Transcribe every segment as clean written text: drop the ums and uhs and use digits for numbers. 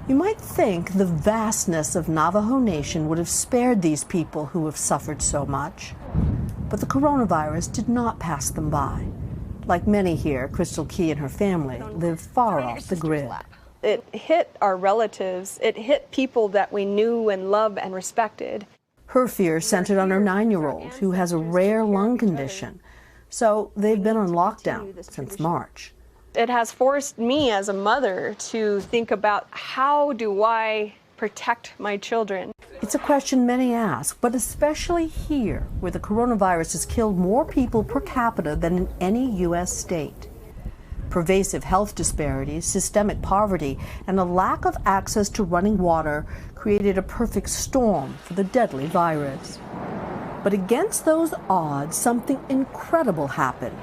You might think the vastness of Navajo Nation would have spared these people who have suffered so much. But the coronavirus did not pass them by. Like many here, Crystal Key and her family live far off the grid. It hit our relatives. It hit people that we knew and loved and respected. Her fear centered on her 9-year-old, who has a rare lung condition. So they've been on lockdown since March. It has forced me as a mother to think about, how do I protect my children? It's a question many ask, but especially here, where the coronavirus has killed more people per capita than in any U.S. state. Pervasive health disparities, systemic poverty, and a lack of access to running water created a perfect storm for the deadly virus. But against those odds, something incredible happened.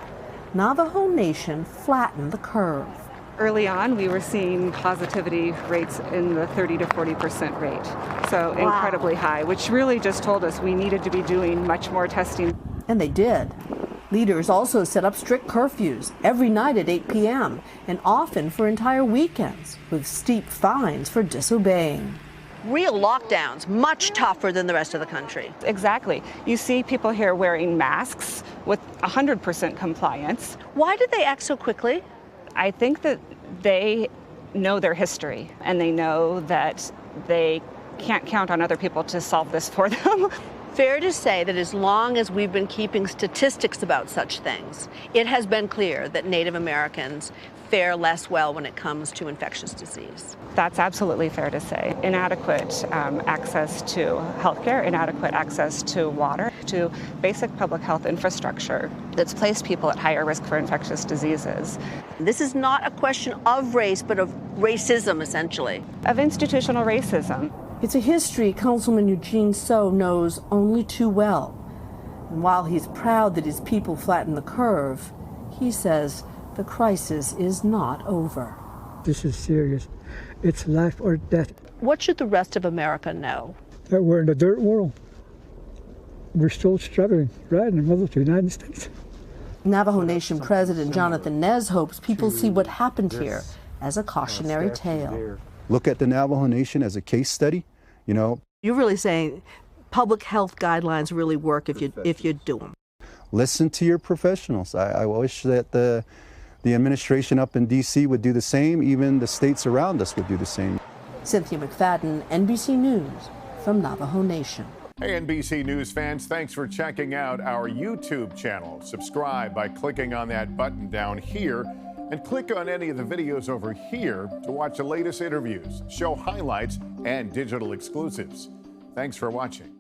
Navajo Nation flattened the curve. Early on, we were seeing positivity rates in the 30 to 40% rate. So incredibly high, which really just told us we needed to be doing much more testing. And they did. Leaders also set up strict curfews every night at 8 p.m. and often for entire weekends, with steep fines for disobeying. Real lockdowns, much tougher than the rest of the country. Exactly. You see people here wearing masks with 100% compliance. Why did they act so quickly? I think that they know their history, and they know that they can't count on other people to solve this for them. Fair to say that as long as we've been keeping statistics about such things, it has been clear that Native Americans fare less well when it comes to infectious disease. That's absolutely fair to say. Inadequate access to healthcare, inadequate access to water, to basic public health infrastructure that's placed people at higher risk for infectious diseases. This is not a question of race, but of racism, essentially. Of institutional racism. It's a history Councilman Eugene So knows only too well. And while he's proud that his people flattened the curve, he says the crisis is not over. This is serious. It's life or death. What should the rest of America know? That we're in a dirt world. We're still struggling right in the middle of the United States. Navajo Nation President Jonathan Nez hopes people see what happened here as a cautionary tale. Look at the Navajo Nation as a case study, you know. You're really saying public health guidelines really work if you do them. Listen to your professionals. I wish that the administration up in D.C. would do the same. Even the states around us would do the same. Cynthia McFadden, NBC News from Navajo Nation. Hey, NBC News fans, thanks for checking out our YouTube channel. Subscribe by clicking on that button down here, and click on any of the videos over here to watch the latest interviews, show highlights, and digital exclusives. Thanks for watching.